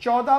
14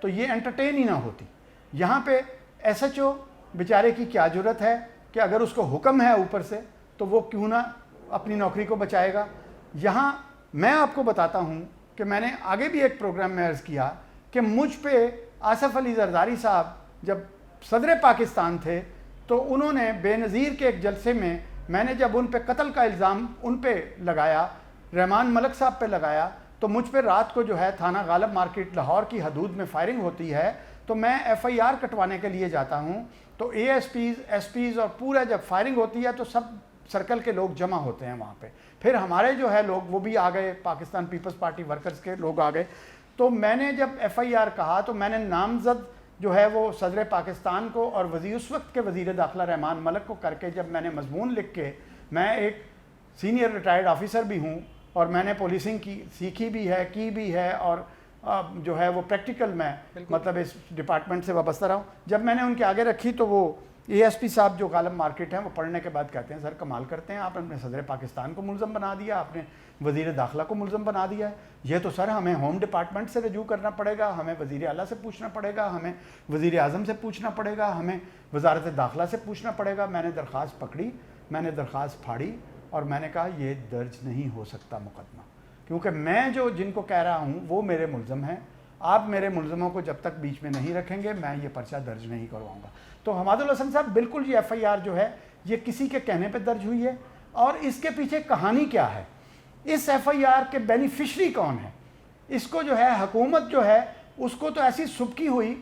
تو یہ انٹرٹین ہی نہ ہوتی. یہاں پہ ایس ایچ او بیچارے کی کیا جرت ہے کہ اگر اس کو حکم ہے اوپر سے تو وہ کیوں نہ اپنی نوکری کو بچائے گا. یہاں میں آپ کو بتاتا ہوں کہ میں نے آگے بھی ایک پروگرام میں عرض کیا کہ مجھ پہ آصف علی زرداری صاحب جب صدر پاکستان تھے تو انہوں نے بے نظیر کے ایک جلسے میں نے جب ان پہ قتل کا الزام ان پہ لگایا, رحمان ملک صاحب پہ لگایا, تو مجھ پہ رات کو جو ہے تھانہ غالب مارکیٹ لاہور کی حدود میں فائرنگ ہوتی ہے تو میں ایف آئی آر کٹوانے کے لیے جاتا ہوں. تو A S Ps, S Ps اور پورا جب فائرنگ ہوتی ہے تو سب سرکل کے لوگ جمع ہوتے ہیں وہاں پہ. پھر ہمارے جو ہے لوگ وہ بھی آ گئے, پاکستان پیپلز پارٹی ورکرز کے لوگ آ گئے. تو میں نے جب ایف آئی آر کہا تو میں نے نامزد جو ہے وہ صدر پاکستان کو اور اس وقت کے وزیر داخلہ رحمان ملک کو کر کے جب میں نے مضمون لکھ کے, میں ایک سینئر ریٹائرڈ آفیسر بھی ہوں اور میں نے پولیسنگ کی سیکھی بھی ہے, کی بھی ہے, اور جو ہے وہ پریکٹیکل میں مطلب اس ڈپارٹمنٹ سے وابستہ رہا ہوں. جب میں نے ان کے آگے رکھی تو وہ اے ایس پی صاحب جو غالب مارکیٹ ہیں وہ پڑھنے کے بعد کہتے ہیں سر کمال کرتے ہیں, آپ نے صدر پاکستان کو ملزم بنا دیا, آپ نے وزیر داخلہ کو ملزم بنا دیا ہے. یہ تو سر ہمیں ہوم ڈپارٹمنٹ سے رجوع کرنا پڑے گا, ہمیں وزیر اعلیٰ سے پوچھنا پڑے گا, ہمیں وزیر اعظم سے پوچھنا پڑے گا, ہمیں وزارت داخلہ سے پوچھنا پڑے گا. میں نے درخواست پکڑی, میں نے درخواست پھاڑی اور میں نے کہا یہ درج نہیں ہو سکتا مقدمہ, کیونکہ میں جو جن کو کہہ رہا ہوں وہ میرے ملزم ہیں. آپ میرے ملزموں کو جب تک بیچ میں نہیں رکھیں گے میں یہ پرچہ درج نہیں کرواؤں گا. تو حماد الحسن صاحب بالکل یہ ایف آئی آر جو ہے یہ کسی کے کہنے پہ درج ہوئی ہے, اور اس کے پیچھے کہانی کیا ہے, اس ایف آئی آر کے بینیفیشری کون ہے. اس کو جو ہے حکومت جو ہے اس کو تو ایسی سبکی ہوئی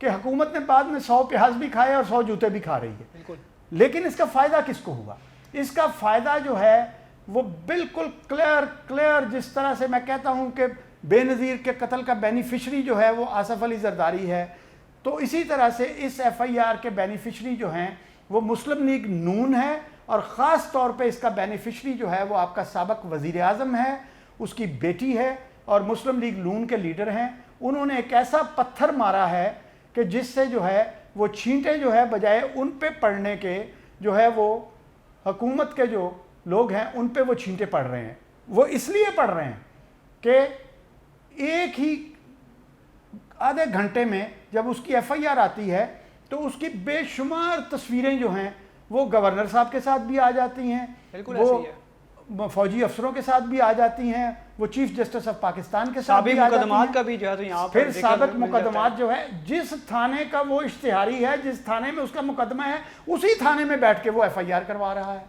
کہ حکومت نے بعد میں 100 پیاز بھی کھائے اور 100 جوتے بھی کھا رہی ہے. لیکن اس کا فائدہ کس کو ہوا؟ اس کا فائدہ جو ہے وہ بالکل کلیئر جس طرح سے میں کہتا ہوں کہ بے نظیر کے قتل کا بینیفیشری جو ہے وہ آصف علی زرداری ہے, تو اسی طرح سے اس ایف آئی آر کے بینیفیشری جو ہیں وہ مسلم لیگ نون ہے, اور خاص طور پہ اس کا بینیفیشری جو ہے وہ آپ کا سابق وزیر اعظم ہے, اس کی بیٹی ہے اور مسلم لیگ نون کے لیڈر ہیں. انہوں نے ایک ایسا پتھر مارا ہے کہ جس سے جو ہے وہ چھینٹے جو ہے بجائے ان پہ پڑنے کے جو ہے وہ حکومت کے جو لوگ ہیں ان پہ وہ چھینٹے پڑ رہے ہیں. وہ اس لیے پڑ رہے ہیں کہ ایک ہی آدھے گھنٹے میں جب اس کی ایف آئی آر آتی ہے تو اس کی بے شمار تصویریں جو ہیں وہ گورنر صاحب کے ساتھ بھی آ جاتی ہیں, وہ فوجی افسروں کے ساتھ بھی آ جاتی ہیں, وہ چیف جسٹس آف پاکستان کے ساتھ بھی آ جاتی ہیں, کا بھی جو ہے تو یہاں پھر سابق مقدمات جو ہے جس تھانے کا وہ اشتہاری ہے, جس تھانے میں اس کا مقدمہ ہے اسی تھانے میں بیٹھ کے وہ ایف آئی آر کروا رہا ہے.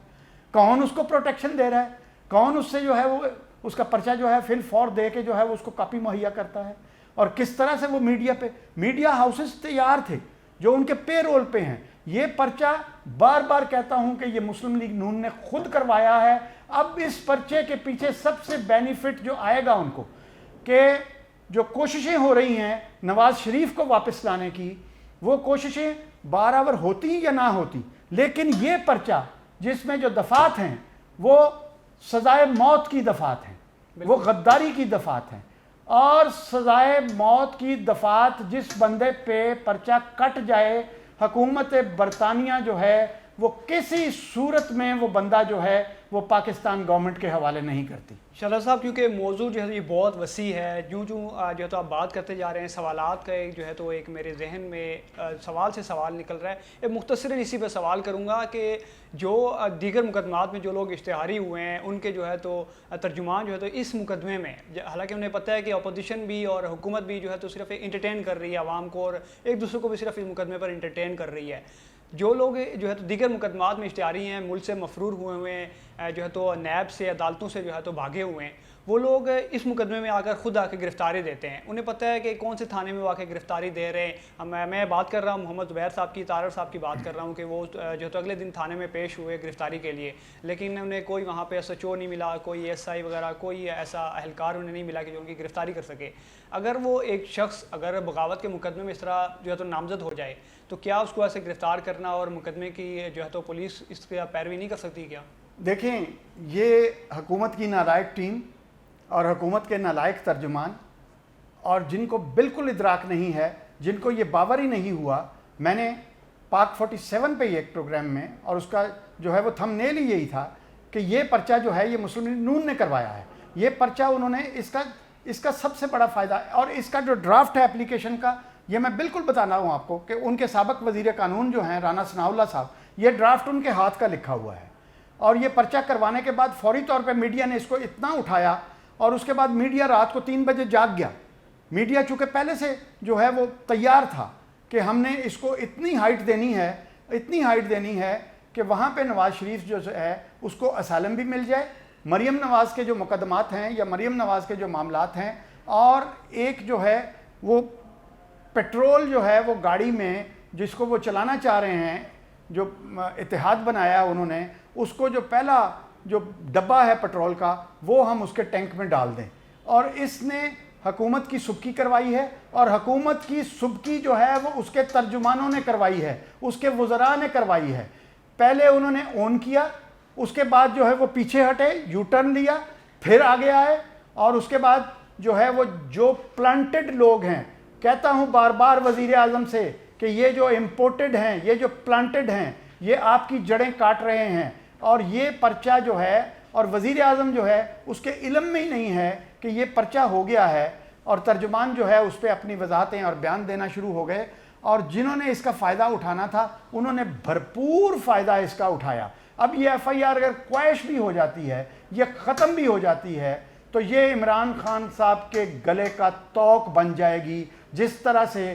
کون اس کو پروٹیکشن دے رہا ہے, کون اس سے جو ہے وہ اس کا پرچہ جو ہے فل فور دے کے جو ہے وہ اس کو کاپی مہیا کرتا ہے, اور کس طرح سے وہ میڈیا ہاؤسز تیار تھے جو ان کے پے رول پہ ہیں. یہ پرچہ بار بار کہتا ہوں کہ یہ مسلم لیگ نون نے خود کروایا ہے. اب اس پرچے کے پیچھے سب سے بینیفٹ جو آئے گا ان کو, کہ جو کوششیں ہو رہی ہیں نواز شریف کو واپس لانے کی, وہ کوششیں برابر ہوتی یا نہ ہوتی, لیکن یہ پرچہ جس میں جو دفعات ہیں وہ سزائے موت کی دفعات ہیں, وہ غداری کی دفعات ہیں, اور سزائے موت کی دفعات جس بندے پہ پرچہ کٹ جائے حکومت برطانیہ جو ہے وہ کسی صورت میں وہ بندہ جو ہے وہ پاکستان گورنمنٹ کے حوالے نہیں کرتی. شہزاد صاحب کیونکہ موضوع جو ہے یہ بہت وسیع ہے, جو ہے تو آپ بات کرتے جا رہے ہیں, سوالات کا ایک جو ہے تو ایک میرے ذہن میں سوال سے سوال نکل رہا ہے. ایک مختصراً اسی پہ سوال کروں گا کہ جو دیگر مقدمات میں جو لوگ اشتہاری ہوئے ہیں ان کے جو ہے تو ترجمان جو ہے تو اس مقدمے میں, حالانکہ انہیں پتہ ہے کہ اپوزیشن بھی اور حکومت بھی جو ہے تو صرف انٹرٹین کر رہی ہے عوام کو, اور ایک دوسرے کو بھی صرف اس مقدمے پر انٹرٹین کر رہی ہے. جو لوگ جو ہے تو دیگر مقدمات میں اشتہاری ہیں, ملک سے مفرور ہوئے ہیں, جو ہے تو نیب سے عدالتوں سے جو ہے تو بھاگے ہوئے ہیں, وہ لوگ اس مقدمے میں آ کر خود آ کے گرفتاری دیتے ہیں. انہیں پتہ ہے کہ کون سے تھانے میں وہ آ کے گرفتاری دے رہے ہیں. میں بات کر رہا ہوں محمد زبیر صاحب کی, طارق صاحب کی بات کر رہا ہوں کہ وہ جو ہے تو اگلے دن تھانے میں پیش ہوئے گرفتاری کے لیے, لیکن انہیں کوئی وہاں پہ ایس ایچ او نہیں ملا, کوئی ایس آئی وغیرہ کوئی ایسا اہلکار انہیں نہیں ملا کہ جو ان کی گرفتاری کر سکے. اگر وہ ایک شخص اگر بغاوت کے مقدمے میں اس طرح جو ہے تو نامزد ہو جائے تو کیا اس کو ایسے گرفتار کرنا اور مقدمے کی جو ہے تو پولیس اس کی پیروی نہیں کر سکتی کیا؟ دیکھیں, یہ حکومت کی نالائق ٹیم اور حکومت کے نالائق ترجمان, اور جن کو بالکل ادراک نہیں ہے, جن کو یہ باور ہی نہیں ہوا. میں نے پاک 47 پہ ایک پروگرام میں, اور اس کا جو ہے وہ تھم نیل ہی یہی تھا کہ یہ پرچہ جو ہے یہ مسلم لیگ نون نے کروایا ہے. یہ پرچہ انہوں نے اس کا سب سے بڑا فائدہ, اور اس کا جو ڈرافٹ ہے اپلیکیشن کا یہ میں بالکل بتانا ہوں آپ کو کہ ان کے سابق وزیر قانون جو ہیں رانا ثناءاللہ صاحب, یہ ڈرافٹ ان کے ہاتھ کا لکھا ہوا ہے, اور یہ پرچہ کروانے کے بعد فوری طور پہ میڈیا نے اس کو اتنا اٹھایا, اور اس کے بعد میڈیا رات کو 3 بجے جاگ گیا. میڈیا چونکہ پہلے سے جو ہے وہ تیار تھا کہ ہم نے اس کو اتنی ہائٹ دینی ہے کہ وہاں پہ نواز شریف جو ہے اس کو اسائلم بھی مل جائے, مریم نواز کے جو مقدمات ہیں یا مریم نواز کے جو معاملات ہیں, اور ایک جو ہے وہ پیٹرول جو ہے وہ گاڑی میں جس کو وہ چلانا چاہ رہے ہیں, جو اتحاد بنایا انہوں نے, اس کو جو پہلا جو ڈبہ ہے پیٹرول کا وہ ہم اس کے ٹینک میں ڈال دیں. اور اس نے حکومت کی سبکی کروائی ہے, اور حکومت کی سبکی جو ہے وہ اس کے ترجمانوں نے کروائی ہے, اس کے وزراء نے کروائی ہے. پہلے انہوں نے اون کیا, اس کے بعد جو ہے وہ پیچھے ہٹے, یو ٹرن لیا, پھر آگے آئے, اور اس کے بعد جو ہے وہ جو پلانٹڈ لوگ ہیں, کہتا ہوں بار بار وزیر اعظم سے کہ یہ جو امپورٹڈ ہیں, یہ جو پلانٹڈ ہیں, یہ آپ کی جڑیں کاٹ رہے ہیں. اور یہ پرچہ جو ہے, اور وزیر اعظم جو ہے اس کے علم میں ہی نہیں ہے کہ یہ پرچہ ہو گیا ہے, اور ترجمان جو ہے اس پہ اپنی وضاحتیں اور بیان دینا شروع ہو گئے, اور جنہوں نے اس کا فائدہ اٹھانا تھا انہوں نے بھرپور فائدہ اس کا اٹھایا. اب یہ ایف آئی آر اگر کویش بھی ہو جاتی ہے, یہ ختم بھی ہو جاتی ہے, تو یہ عمران خان صاحب کے گلے کا توق بن جائے گی, جس طرح سے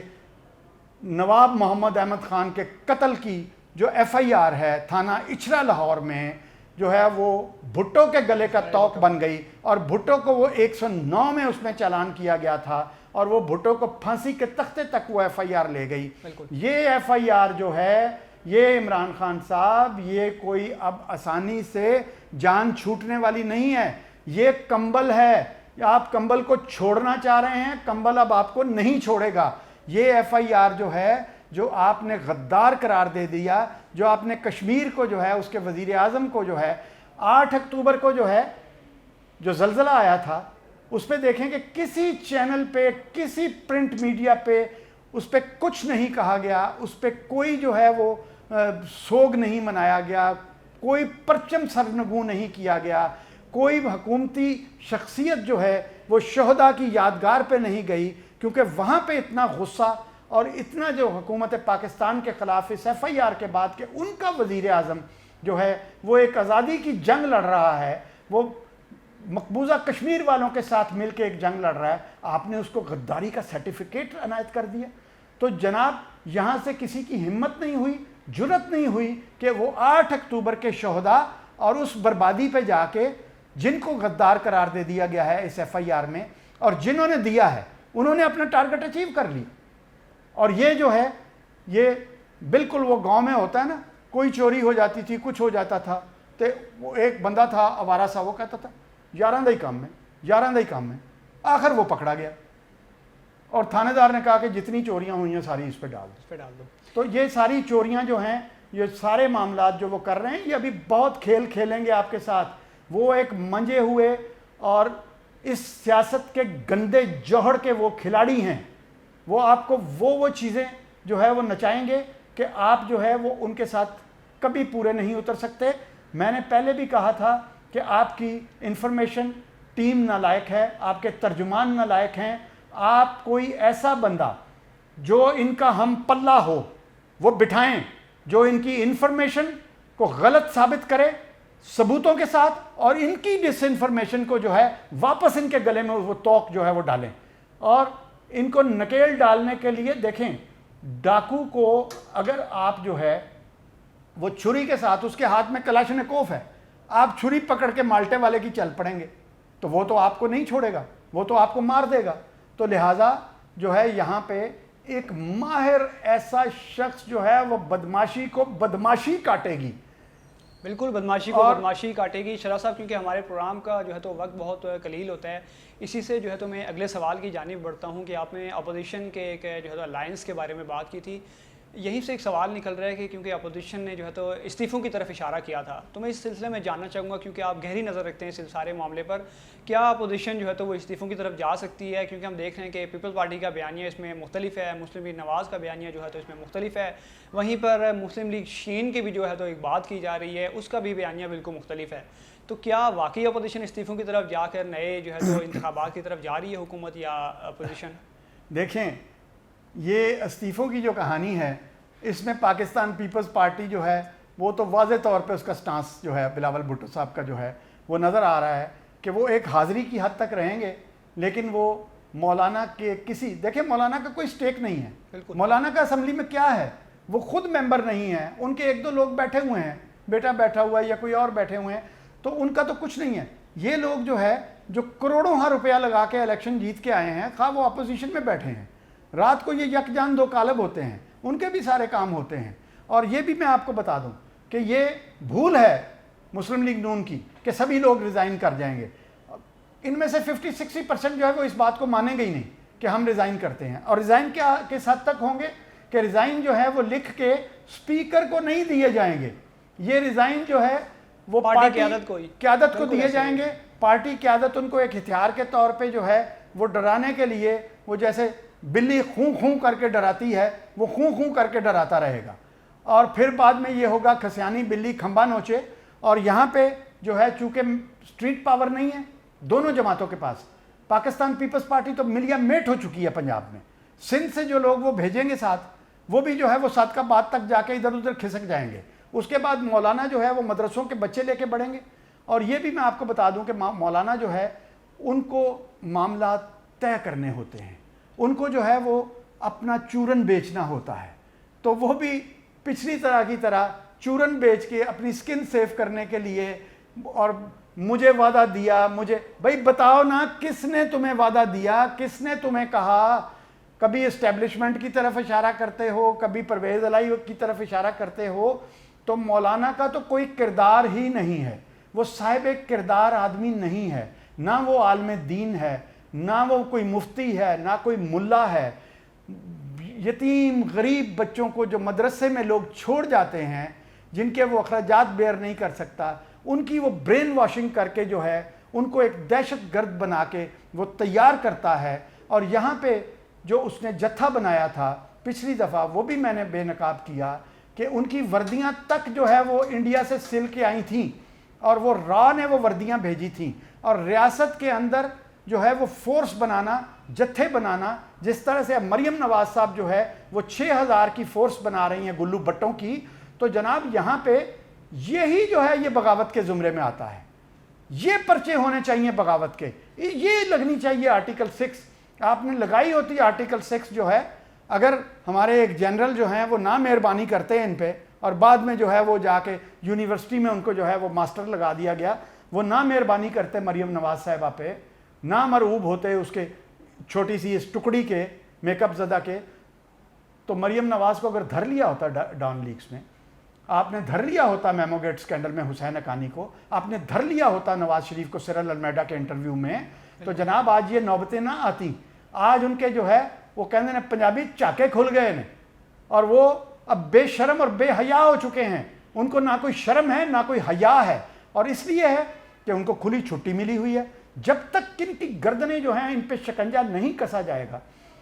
نواب محمد احمد خان کے قتل کی جو ایف آئی آر ہے تھانہ اچھرا لاہور میں جو ہے وہ بھٹو کے گلے کا توق بن گئی, اور بھٹو کو وہ 109 میں اس میں چالان کیا گیا تھا, اور وہ بھٹو کو پھانسی کے تختے تک وہ ایف آئی آر لے گئی. یہ ایف آئی آر جو ہے, یہ عمران خان صاحب, یہ کوئی اب آسانی سے جان چھوٹنے والی نہیں ہے, یہ کمبل ہے. آپ کمبل کو چھوڑنا چاہ رہے ہیں, کمبل اب آپ کو نہیں چھوڑے گا. یہ ایف آئی آر جو ہے, جو آپ نے غدار قرار دے دیا, جو آپ نے کشمیر کو جو ہے اس کے وزیر اعظم کو جو ہے 8 اکتوبر کو جو ہے جو زلزلہ آیا تھا, اس پہ دیکھیں کہ کسی چینل پہ, کسی پرنٹ میڈیا پہ اس پہ کچھ نہیں کہا گیا, اس پہ کوئی جو ہے وہ سوگ نہیں منایا گیا, کوئی پرچم سرنگوں نہیں کیا گیا, کوئی حکومتی شخصیت جو ہے وہ شہداء کی یادگار پہ نہیں گئی, کیونکہ وہاں پہ اتنا غصہ اور اتنا جو حکومت پاکستان کے خلاف اس ایف آئی آر کے بعد کہ ان کا وزیر اعظم جو ہے وہ ایک آزادی کی جنگ لڑ رہا ہے, وہ مقبوضہ کشمیر والوں کے ساتھ مل کے ایک جنگ لڑ رہا ہے, آپ نے اس کو غداری کا سرٹیفکیٹ عنایت کر دیا. تو جناب یہاں سے کسی کی ہمت نہیں ہوئی, جرت نہیں ہوئی کہ وہ 8 اکتوبر کے شہداء اور اس بربادی پہ جا کے جن کو غدار قرار دے دیا گیا ہے اس ایف آئی آر میں, اور جنہوں نے دیا ہے انہوں نے اپنا ٹارگٹ اچیو کر لی. اور یہ جو ہے یہ بالکل وہ گاؤں میں ہوتا ہے نا, کوئی چوری ہو جاتی تھی, کچھ ہو جاتا تھا, تو وہ ایک بندہ تھا آوارہ سا, وہ کہتا تھا 11 دہی کام میں, آخر وہ پکڑا گیا, اور تھانے دار نے کہا کہ جتنی چوریاں ہوئی ہیں ساری اس پہ ڈال دو. تو یہ ساری چوریاں جو ہیں, یہ سارے معاملات جو وہ کر رہے ہیں, یہ ابھی بہت کھیل کھیلیں گے آپ کے ساتھ. وہ ایک منجے ہوئے اور اس سیاست کے گندے جوہر کے وہ کھلاڑی ہیں, وہ آپ کو وہ چیزیں جو ہے وہ نچائیں گے کہ آپ جو ہے وہ ان کے ساتھ کبھی پورے نہیں اتر سکتے. میں نے پہلے بھی کہا تھا کہ آپ کی انفارمیشن ٹیم نالائق ہے, آپ کے ترجمان نالائق ہیں. آپ کوئی ایسا بندہ جو ان کا ہم پلہ ہو وہ بٹھائیں, جو ان کی انفارمیشن کو غلط ثابت کرے ثبوتوں کے ساتھ, اور ان کی ڈس انفارمیشن کو جو ہے واپس ان کے گلے میں وہ توق جو ہے وہ ڈالیں. اور ان کو نکیل ڈالنے کے لیے دیکھیں, ڈاکو کو اگر آپ جو ہے وہ چھری کے ساتھ, اس کے ہاتھ میں کلاشنکوف ہے, آپ چھری پکڑ کے مالٹے والے کی چل پڑیں گے تو وہ تو آپ کو نہیں چھوڑے گا, وہ تو آپ کو مار دے گا. تو لہٰذا جو ہے یہاں پہ ایک ماہر ایسا شخص جو ہے وہ بدماشی کو بدماشی کاٹے گی. بالکل بدماشی کو بدماشی کاٹے گی. شرح صاحب کیونکہ ہمارے پروگرام کا جو ہے تو وقت بہت قلیل ہوتا ہے, اسی سے جو ہے تو میں اگلے سوال کی جانب بڑھتا ہوں کہ آپ نے اپوزیشن کے ایک جو ہے تو الائنس کے بارے میں بات کی تھی. یہیں سے ایک سوال نکل رہا ہے کہ کیونکہ اپوزیشن نے جو ہے تو استعفوں کی طرف اشارہ کیا تھا, تو میں اس سلسلے میں جاننا چاہوں گا کیونکہ آپ گہری نظر رکھتے ہیں اس سارے معاملے پر, کیا اپوزیشن جو ہے تو وہ استعفوں کی طرف جا سکتی ہے؟ کیونکہ ہم دیکھ رہے ہیں کہ پیپلز پارٹی کا بیانیہ اس میں مختلف ہے, مسلم لیگ نواز کا بیانیہ جو ہے تو اس میں مختلف ہے, وہیں پر مسلم لیگ شین کی بھی جو ہے تو ایک بات کی جا رہی ہے, اس کا بھی بیانیہ بالکل مختلف ہے. تو کیا واقعی اپوزیشن استعفوں کی طرف جا کر نئے جو ہے تو انتخابات کی طرف جا رہی ہے حکومت یا اپوزیشن؟ دیکھیں یہ استعفوں کی جو کہانی ہے اس میں پاکستان پیپلز پارٹی جو ہے وہ تو واضح طور پہ اس کا سٹانس جو ہے بلاول بھٹو صاحب کا جو ہے وہ نظر آ رہا ہے کہ وہ ایک حاضری کی حد تک رہیں گے، لیکن وہ مولانا کے کسی، دیکھیں مولانا کا کوئی سٹیک نہیں ہے، مولانا کا اسمبلی میں کیا ہے، وہ خود ممبر نہیں ہیں، ان کے ایک دو لوگ بیٹھے ہوئے ہیں، بیٹا بیٹھا ہوا ہے یا کوئی اور بیٹھے ہوئے ہیں، تو ان کا تو کچھ نہیں ہے۔ یہ لوگ جو ہے جو کروڑوں ہاں روپیہ لگا کے الیکشن جیت کے آئے ہیں، خواہ وہ اپوزیشن میں بیٹھے ہیں، رات کو یہ یکجان دو کالب ہوتے ہیں، ان کے بھی سارے کام ہوتے ہیں۔ اور یہ بھی میں آپ کو بتا دوں کہ یہ بھول ہے مسلم لیگ نون کی کہ سبھی لوگ ریزائن کر جائیں گے، ان میں سے 50-60% جو ہے وہ اس بات کو مانیں گے ہی نہیں کہ ہم ریزائن کرتے ہیں۔ اور ریزائن کیا کس حد تک ہوں گے کہ ریزائن جو ہے وہ لکھ کے سپیکر کو نہیں دیے جائیں گے، یہ ریزائن جو ہے وہ پارٹی قیادت کو دیے جائیں گے۔ پارٹی قیادت ان کو ایک ہتھیار کے طور پہ جو ہے وہ ڈرانے کے لیے، وہ جیسے بلی خوں خوں کر کے ڈراتی ہے، وہ خوں خوں کر کے ڈراتا رہے گا، اور پھر بعد میں یہ ہوگا کھسیانی بلی کھمبا نوچے۔ اور یہاں پہ جو ہے چونکہ سٹریٹ پاور نہیں ہے دونوں جماعتوں کے پاس، پاکستان پیپلز پارٹی تو ملیا میٹ ہو چکی ہے پنجاب میں، سندھ سے جو لوگ وہ بھیجیں گے ساتھ، وہ بھی جو ہے وہ صادقہ باد تک جا کے ادھر ادھر کھسک جائیں گے۔ اس کے بعد مولانا جو ہے وہ مدرسوں کے بچے لے کے بڑھیں گے۔ اور یہ بھی میں آپ کو بتا دوں کہ مولانا جو ہے ان کو معاملات طے کرنے ہوتے ہیں، ان کو جو ہے وہ اپنا چورن بیچنا ہوتا ہے، تو وہ بھی پچھلی طرح کی طرح چورن بیچ کے اپنی سکن سیف کرنے کے لیے، اور مجھے وعدہ دیا، مجھے بھائی بتاؤ نا کس نے تمہیں وعدہ دیا، کس نے تمہیں کہا؟ کبھی اسٹیبلشمنٹ کی طرف اشارہ کرتے ہو، کبھی پرویز علائی کی طرف اشارہ کرتے ہو، تو مولانا کا تو کوئی کردار ہی نہیں ہے، وہ صاحب کردار آدمی نہیں ہے، نہ وہ عالم دین ہے، نہ وہ کوئی مفتی ہے، نہ کوئی ملا ہے۔ یتیم غریب بچوں کو جو مدرسے میں لوگ چھوڑ جاتے ہیں، جن کے وہ اخراجات بیئر نہیں کر سکتا، ان کی وہ برین واشنگ کر کے جو ہے ان کو ایک دہشت گرد بنا کے وہ تیار کرتا ہے۔ اور یہاں پہ جو اس نے جتھا بنایا تھا پچھلی دفعہ، وہ بھی میں نے بے نقاب کیا کہ ان کی وردیاں تک جو ہے وہ انڈیا سے سل کے آئی تھیں، اور وہ را نے وہ وردیاں بھیجی تھیں، اور ریاست کے اندر جو ہے وہ فورس بنانا، جتھے بنانا، جس طرح سے مریم نواز صاحب جو ہے وہ 6000 کی فورس بنا رہی ہیں گلو بٹوں کی، تو جناب یہاں پہ یہی جو ہے یہ بغاوت کے زمرے میں آتا ہے۔ یہ پرچے ہونے چاہیے بغاوت کے، یہ لگنی چاہیے آرٹیکل 6، آپ نے لگائی ہوتی آرٹیکل 6 جو ہے۔ اگر ہمارے ایک جنرل جو ہیں وہ نہ مہربانی کرتے ہیں ان پہ، اور بعد میں جو ہے وہ جا کے یونیورسٹی میں ان کو جو ہے وہ ماسٹر لگا دیا گیا، وہ نہ مہربانی کرتے مریم نواز صاحبہ پہ، نہ مرعوب ہوتے اس کے چھوٹی سی اس ٹکڑی کے میک اپ زدہ کے، تو مریم نواز کو اگر دھر لیا ہوتا ڈان لیکس میں، آپ نے دھر لیا ہوتا میمو گیٹ سکینڈل میں حسین حقانی کو، آپ نے دھر لیا ہوتا نواز شریف کو سرل المیڈا کے انٹرویو میں، تو جناب آج یہ نوبتیں نہ آتی۔ آج ان کے جو ہے وہ کہنے نے پنجابی چاکے کھل گئے نے، اور وہ اب بے شرم اور بے حیا ہو چکے ہیں، ان کو نہ کوئی شرم ہے نہ کوئی حیا ہے، اور اس لیے ہے کہ ان کو کھلی چھٹی ملی ہوئی ہے۔ جب تک کن کی گردنیں جو ہیں ان پہ شکنجہ نہیں کسا جائے گا،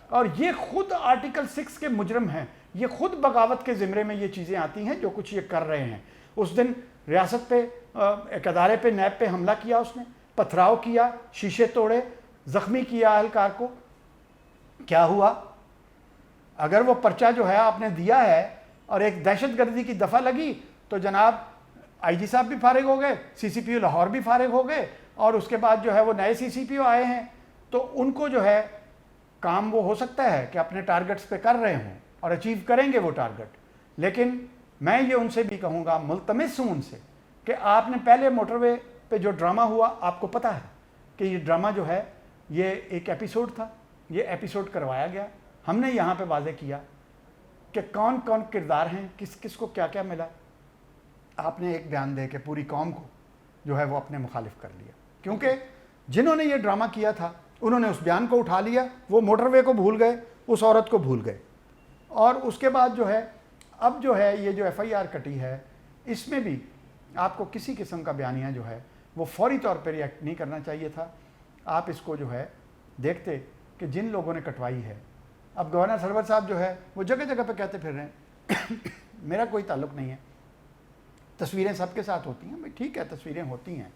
اور یہ خود آرٹیکل 6 کے مجرم ہیں، یہ خود بغاوت کے زمرے میں یہ چیزیں آتی ہیں جو کچھ یہ کر رہے ہیں۔ اس دن ریاست پہ ایک ادارے پہ نیب پہ حملہ کیا، اس نے پتھراؤ کیا، شیشے توڑے، زخمی کیا اہلکار کو، کیا ہوا؟ اگر وہ پرچہ جو ہے آپ نے دیا ہے اور ایک دہشت گردی کی دفعہ لگی تو جناب آئی جی صاحب بھی فارغ ہو گئے، سی سی پی او لاہور بھی فارغ ہو گئے، اور اس کے بعد جو ہے وہ نئے سی سی پی او آئے ہیں، تو ان کو جو ہے کام وہ ہو سکتا ہے کہ اپنے ٹارگٹس پہ کر رہے ہوں اور اچیو کریں گے وہ ٹارگٹ، لیکن میں یہ ان سے بھی کہوں گا، ملتمس ہوں ان سے کہ آپ نے پہلے موٹر وے پہ جو ڈرامہ ہوا، آپ کو پتہ ہے کہ یہ ڈرامہ جو ہے یہ ایک ایپیسوڈ تھا، یہ ایپیسوڈ کروایا گیا، ہم نے یہاں پہ واضح کیا کہ کون کون کردار ہیں، کس کس کو کیا کیا ملا۔ آپ نے ایک بیان دے کے پوری قوم کو جو ہے وہ اپنے مخالف کر لیا، کیونکہ جنہوں نے یہ ڈرامہ کیا تھا انہوں نے اس بیان کو اٹھا لیا، وہ موٹر وے کو بھول گئے، اس عورت کو بھول گئے، اور اس کے بعد جو ہے اب جو ہے یہ جو ایف آئی آر کٹی ہے، اس میں بھی آپ کو کسی قسم کا بیانیہ جو ہے وہ فوری طور پہ ریئیکٹ نہیں کرنا چاہیے تھا۔ آپ اس کو جو ہے دیکھتے کہ جن لوگوں نے کٹوائی ہے، اب گورنر سرور صاحب جو ہے وہ جگہ جگہ پہ کہتے پھر رہے ہیں میرا کوئی تعلق نہیں ہے، تصویریں سب کے ساتھ ہوتی ہیں، بھائی ٹھیک ہے تصویریں ہوتی ہیں،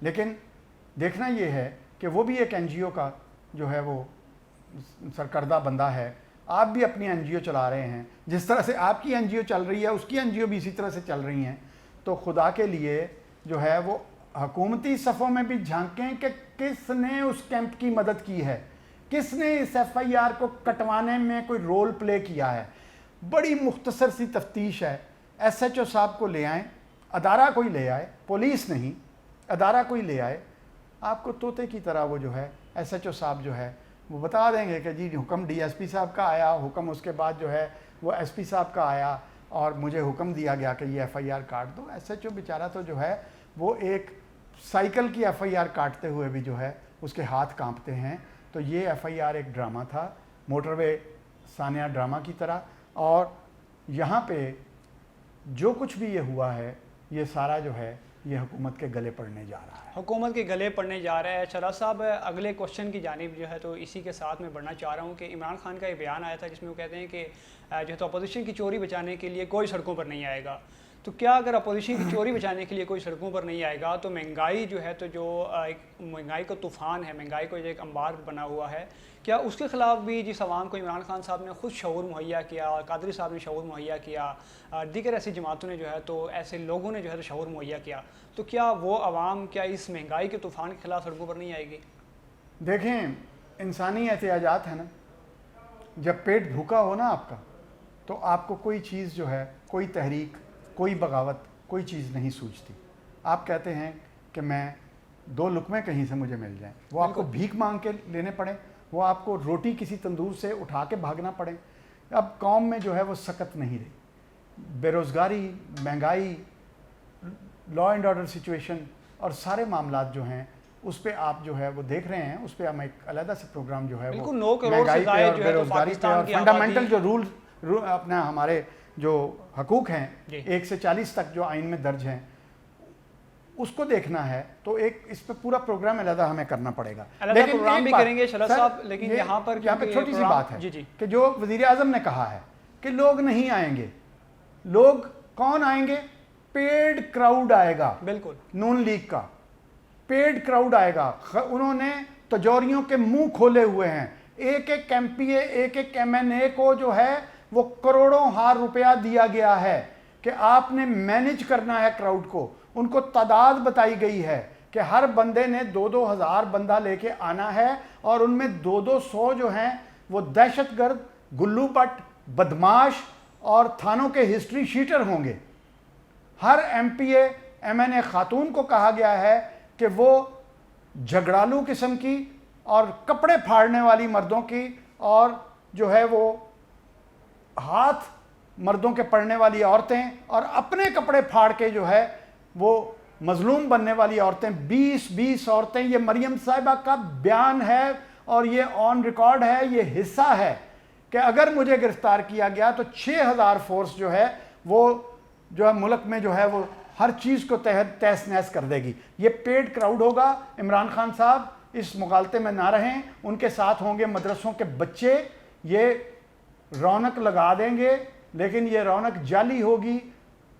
لیکن دیکھنا یہ ہے کہ وہ بھی ایک این جی او کا جو ہے وہ سرکردہ بندہ ہے، آپ بھی اپنی این جی او چلا رہے ہیں، جس طرح سے آپ کی این جی او چل رہی ہے اس کی این جی او بھی اسی طرح سے چل رہی ہیں، تو خدا کے لیے جو ہے وہ حکومتی صفوں میں بھی جھانکیں کہ کس نے اس کیمپ کی مدد کی ہے، کس نے اس ایف آئی آر کو کٹوانے میں کوئی رول پلے کیا ہے۔ بڑی مختصر سی تفتیش ہے، ایس ایچ او صاحب کو لے آئیں، ادارہ کوئی لے آئے، پولیس نہیں، ادارہ کوئی لے آئے، آپ کو طوطے کی طرح وہ جو ہے ایس ایچ او صاحب جو ہے وہ بتا دیں گے کہ جی حکم ڈی ایس پی صاحب کا آیا، حکم اس کے بعد جو ہے وہ ایس پی صاحب کا آیا اور مجھے حکم دیا گیا کہ یہ ایف آئی آر کاٹ دو۔ ایس ایچ او بیچارہ تو جو ہے وہ ایک سائیکل کی ایف آئی آر کاٹتے ہوئے بھی جو ہے اس کے ہاتھ کانپتے ہیں۔ تو یہ ایف آئی آر ایک ڈرامہ تھا، موٹر وے ثانیہ ڈرامہ کی طرح، اور یہاں پہ جو کچھ بھی یہ ہوا ہے یہ سارا جو ہے یہ حکومت کے گلے پڑنے جا رہا ہے، حکومت کے گلے پڑنے جا رہا ہے۔ شرح صاحب اگلے کوشچن کی جانب جو ہے تو اسی کے ساتھ میں بڑھنا چاہ رہا ہوں کہ عمران خان کا یہ بیان آیا تھا جس میں وہ کہتے ہیں کہ جو ہے تو اپوزیشن کی چوری بچانے کے لیے کوئی سڑکوں پر نہیں آئے گا۔ تو کیا اگر اپوزیشن کی چوری بچانے کے لیے کوئی سڑکوں پر نہیں آئے گا تو مہنگائی جو ہے تو جو ایک مہنگائی کا طوفان ہے، مہنگائی کو جو ایک انبار بنا ہوا ہے، کیا اس کے خلاف بھی جس عوام کو عمران خان صاحب نے خود شعور مہیا کیا، قادری صاحب نے شعور مہیا کیا، دیگر ایسی جماعتوں نے جو ہے تو ایسے لوگوں نے جو ہے تو شعور مہیا کیا، تو کیا وہ عوام کیا اس مہنگائی کے طوفان کے خلاف سڑکوں پر نہیں آئے گی؟ دیکھیں انسانی احتیاجات ہیں نا، جب پیٹ بھوکا ہو نا آپ کا تو آپ کو کوئی چیز جو ہے، کوئی تحریک، کوئی بغاوت، کوئی چیز نہیں سوچتی۔ آپ کہتے ہیں کہ میں 2 لقمے کہیں سے مجھے مل جائیں، وہ آپ کو بھیک مانگ کے لینے پڑیں، وہ آپ کو روٹی کسی تندور سے اٹھا کے بھاگنا پڑے۔ اب قوم میں جو ہے وہ سکت نہیں رہی، بے روزگاری، مہنگائی، لا اینڈ آرڈر سچویشن اور سارے معاملات جو ہیں اس پہ آپ جو ہے وہ دیکھ رہے ہیں، اس پہ ہم ایک علیحدہ سے پروگرام جو ہے وہ 9 کروڑ مہنگائی سے پہ زائد اور جو بے ہے تو روزگاری پہ اور پاکستان کی فنڈامنٹل آبادی جو اپنا ہمارے جو حقوق ہیں جی 1 سے 40 تک جو آئین میں درج ہیں اس کو دیکھنا ہے، تو ایک اس پہ پورا پروگرام علیحدہ ہمیں کرنا پڑے گا۔ علیحدہ پروگرام بھی کریں گے شرح صاحب، لیکن یہاں پر چھوٹی سی بات ہے جی کہ جو وزیر اعظم نے کہا ہے کہ لوگ نہیں آئیں گے، لوگ کون آئیں گے؟ پیڈ کراؤڈ آئے گا، بالکل نون لیگ کا پیڈ کراؤڈ آئے گا۔ انہوں نے تجوریوں کے منہ کھولے ہوئے ہیں، ایک ایک ایم پی اے، ایک ایک ایم این اے کو جو ہے وہ کروڑوں ہار روپیہ دیا گیا ہے کہ آپ نے مینیج کرنا ہے کراؤڈ کو۔ ان کو تعداد بتائی گئی ہے کہ ہر بندے نے 2-2 ہزار بندہ لے کے آنا ہے، اور ان میں 200 جو ہیں وہ دہشت گرد، گلو بٹ، بدماش اور تھانوں کے ہسٹری شیٹر ہوں گے۔ ہر ایم پی اے، ایم این اے خاتون کو کہا گیا ہے کہ وہ جھگڑالو قسم کی اور کپڑے پھاڑنے والی مردوں کی اور جو ہے وہ ہاتھ مردوں کے پڑنے والی عورتیں اور اپنے کپڑے پھاڑ کے جو ہے وہ مظلوم بننے والی عورتیں، 20 عورتیں، یہ مریم صاحبہ کا بیان ہے اور یہ آن ریکارڈ ہے، یہ حصہ ہے کہ اگر مجھے گرفتار کیا گیا تو 6000 فورس جو ہے وہ جو ہے ملک میں جو ہے وہ ہر چیز کو تہس نہس کر دے گی۔ یہ پیڈ کراؤڈ ہوگا۔ عمران خان صاحب اس مغالطے میں نہ رہیں، ان کے ساتھ ہوں گے مدرسوں کے بچے، یہ رونق لگا دیں گے لیکن یہ رونق جعلی ہوگی۔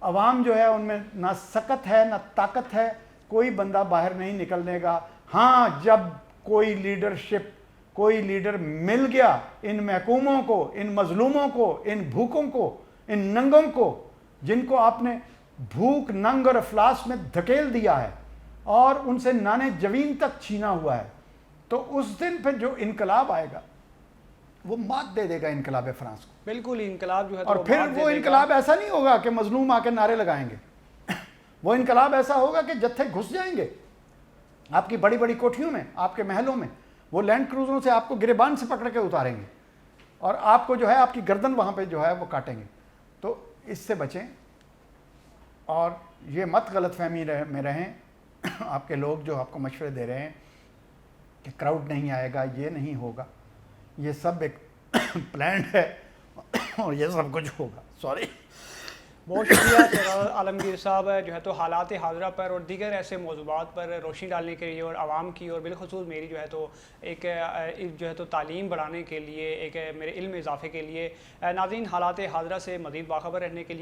عوام جو ہے ان میں نہ سکت ہے نہ طاقت ہے، کوئی بندہ باہر نہیں نکلنے گا۔ ہاں جب کوئی لیڈرشپ، کوئی لیڈر مل گیا ان محکوموں کو، ان مظلوموں کو، ان بھوکوں کو، ان ننگوں کو، جن کو آپ نے بھوک، ننگ اور افلاس میں دھکیل دیا ہے اور ان سے نانے جوین تک چھینا ہوا ہے، تو اس دن پہ جو انقلاب آئے گا وہ مات دے دے گا انقلاب فرانس کو۔ بالکل انقلاب جو ہے اور پھر وہ انقلاب ایسا نہیں ہوگا کہ مظلوم آ کے نعرے لگائیں گے، وہ انقلاب ایسا ہوگا کہ جتھے گھس جائیں گے آپ کی بڑی بڑی کوٹھیوں میں، آپ کے محلوں میں، وہ لینڈ کروزروں سے آپ کو گریبان سے پکڑ کے اتاریں گے اور آپ کو جو ہے آپ کی گردن وہاں پہ جو ہے وہ کاٹیں گے۔ تو اس سے بچیں اور یہ مت غلط فہمی میں رہیں آپ کے لوگ جو آپ کو مشورے دے رہے ہیں کہ کراؤڈ نہیں آئے گا، یہ نہیں ہوگا، یہ سب ایک پلانڈ ہے اور یہ سب کچھ ہوگا۔ سوری، بہت شکریہ شہزاد عالمگیر صاحب جو ہے تو حالات حاضرہ پر اور دیگر ایسے موضوعات پر روشنی ڈالنے کے لیے اور عوام کی اور بالخصوص میری جو ہے تو ایک جو ہے تو تعلیم بڑھانے کے لیے، ایک میرے علم اضافے کے لیے۔ ناظرین، حالات حاضرہ سے مزید باخبر رہنے کے لیے